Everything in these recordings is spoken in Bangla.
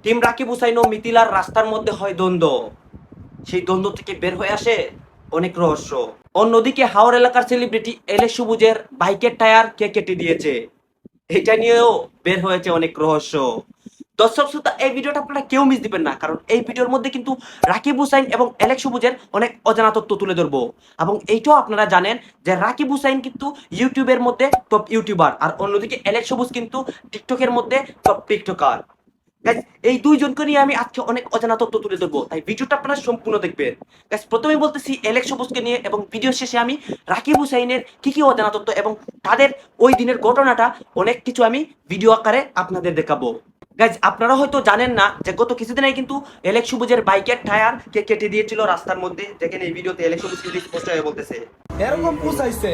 টিম রাকিব হুসাইন ও মিথিলার রাস্তার মধ্যে হয় দ্বন্দ্ব। সেই দ্বন্দ্ব থেকে বের হয়ে আসে অনেক রহস্য। অন্যদিকে হাওর এলাকার সেলিব্রিটি এলে সবুজের বাইকের টায়ার কে কেটে দিয়েছে, এটা নিয়েও বের হয়েছে অনেক রহস্য। দর্শক শ্রোতা, এই ভিডিওটা আপনারা কেউ মিস দিবেন না, কারণ এই ভিডিওর মধ্যে কিন্তু রাকিব হুসাইন এবং এলেক্স সবুজের অনেক অজানা তথ্য তুলে ধরবো। এবং এইটাও আপনারা জানেন যে রাকিব হুসাইন কিন্তু ইউটিউবের মধ্যে টপ ইউটিউবার, আর অন্যদিকে এলেক্স সবুজ কিন্তু টিকটকের মধ্যে টপ টিকটকার। Guys, এই দুইজনকে নিয়ে আমি আজকে অনেক অজানা তথ্য তুলে ধরবো, তাই ভিডিওটা আপনারা সম্পূর্ণ দেখবেন। গাইস, প্রথমে বলতেছি এলেক্স সবুজকে নিয়ে, এবং ভিডিও শেষে আমি রাকিব হুসাইনের কি কি অজানা তথ্য এবং তাদের ওই দিনের ঘটনাটা অনেক কিছু আমি ভিডিও আকারে আপনাদের দেখাবো। গাইজ, আপনারা হয়তো জানেন না যে গত কিছুদিন আগে কিন্তু এলেক্স সবুজের বাইকের টায়ার কে কেটে দিয়েছিল রাস্তার মধ্যে। দেখেন এই ভিডিওতে এলেক্স সবুজ কিন্তু স্পষ্ট হয়ে বলতেছে এরকম পুষাইছে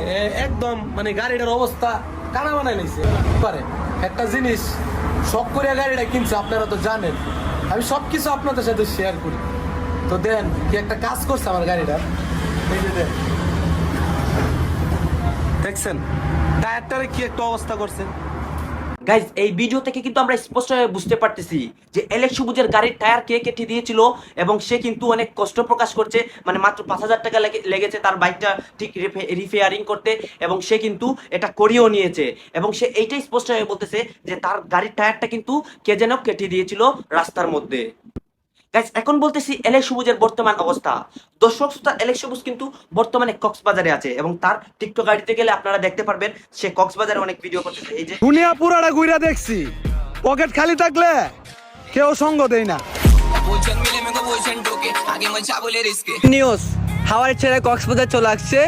একদম, মানে গাড়িটার অবস্থা কানা বানাই নিছে পারে। একটা জিনিস শখ করে গাড়িটা কিনছে, আপনারা তো জানেন, আমি সবকিছু আপনাদের সাথে শেয়ার করি। তো দেন কি একটা কাজ করছে আমার গাড়িটা, এই যে দেন, দেখছেন টায়ারটারে কি একটা অবস্থা করছে। গাইজ, এই ভিডিও থেকে কিন্তু আমরা স্পষ্টভাবে বুঝতে পারতেছি যে এলেক্স সবুজের গাড়ির টায়ার কে কেটে দিয়েছিল, এবং সে কিন্তু অনেক কষ্ট প্রকাশ করছে। মানে মাত্র 5,000 টাকা লেগেছে তার বাইকটা ঠিক রিপেয়ারিং করতে, এবং সে কিন্তু এটা করিয়েও নিয়েছে। এবং সে এইটাই স্পষ্টভাবে বলতেছে যে তার গাড়ির টায়ারটা কিন্তু কে যেন কেটে দিয়েছিল রাস্তার মধ্যে। গাইস, এখন বলতেছি এলেক্স সবুজের বর্তমান অবস্থা। দর্শক শ্রোতা, এলেক্স সবুজ কিন্তু বর্তমানে কক্সবাজারে আছে, এবং তার টিকটক গাড়িতে গেলে আপনারা দেখতে পারবেন সে কক্সবাজারে অনেক ভিডিও করতেছে। এই যে দুনিয়া পুরাটা ঘুরে দেখছি, পকেট খালি থাকলে কেউ সঙ্গ দেয় না। নিউজ, হাওয়ার ছেড়ে কক্সবাজার চলে আসছে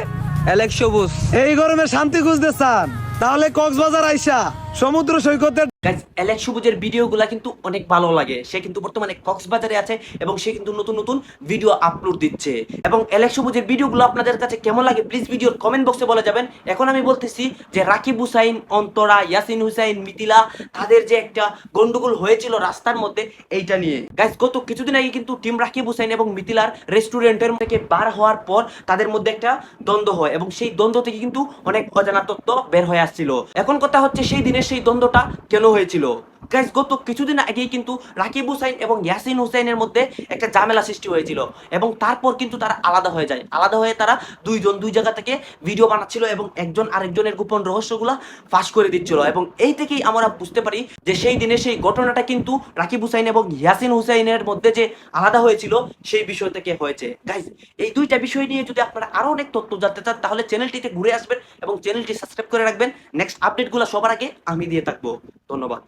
এলেক্স সবুজ। এই গরমে শান্তি খুঁজতে চান তাহলে কক্সবাজার আইসা সমুদ্র সৈকতে। গাইস, এলেক্স সবুজের ভিডিওগুলা কিন্তু অনেক ভালো লাগে। সে কিন্তু বর্তমানে কক্সবাজারে আছে, এবং সে কিন্তু নতুন নতুন ভিডিও আপলোড দিচ্ছে। এবং এলেক্স সবুজের ভিডিওগুলো আপনাদের কাছে কেমন লাগে প্লিজ ভিডিওর কমেন্ট বক্সে বলে যাবেন। এখন আমি বলতেছি যে রাকিব হুসাইন, অন্তরা, ইয়াসিন হুসাইন, মিথিলা, তাদের যে একটা গন্ডগোল হয়েছিল রাস্তার মধ্যে, এইটা নিয়ে। গাইস, গত কিছুদিন আগে কিন্তু টিম রাকিব হুসাইন এবং মিথিলার রেস্টুরেন্টের থেকে বার হওয়ার পর তাদের মধ্যে একটা দ্বন্দ্ব হয়, এবং সেই দ্বন্দ্ব থেকে কিন্তু অনেক অজানা তথ্য বের হয়ে আসছিল। এখন কথা হচ্ছে সেই দিনের সেই দ্বন্দ্বটা কেন হয়েছিল। গাইস, গত কিছুদিন আগেই কিন্তু রাকিব হুসাইন এবং ইয়াসিন হুসাইনের মধ্যে একটা ঝামেলা সৃষ্টি হয়েছিল, এবং তারপর কিন্তু তারা আলাদা হয়ে যায়। আলাদা হয়ে তারা দুইজন দুই জায়গা থেকে ভিডিও বানাচ্ছিল, এবং একজন আরেকজনের গোপন রহস্যগুলা ফাঁস করে দিচ্ছিল। এবং এই থেকেই আমরা বুঝতে পারি যে সেই দিনের সেই ঘটনাটা কিন্তু রাকিব হুসাইন এবং ইয়াসিন হুসাইনের মধ্যে যে আলাদা হয়েছিল সেই বিষয় থেকে হয়েছে। গাইস, এই দুইটা বিষয় নিয়ে যদি আপনারা আরো অনেক তথ্য জানতে চান তাহলে চ্যানেলটিতে ঘুরে আসবেন এবং চ্যানেলটি সাবস্ক্রাইব করে রাখবেন। নেক্সট আপডেটগুলো সবার আগে আমি দিয়ে থাকবো। ধন্যবাদ।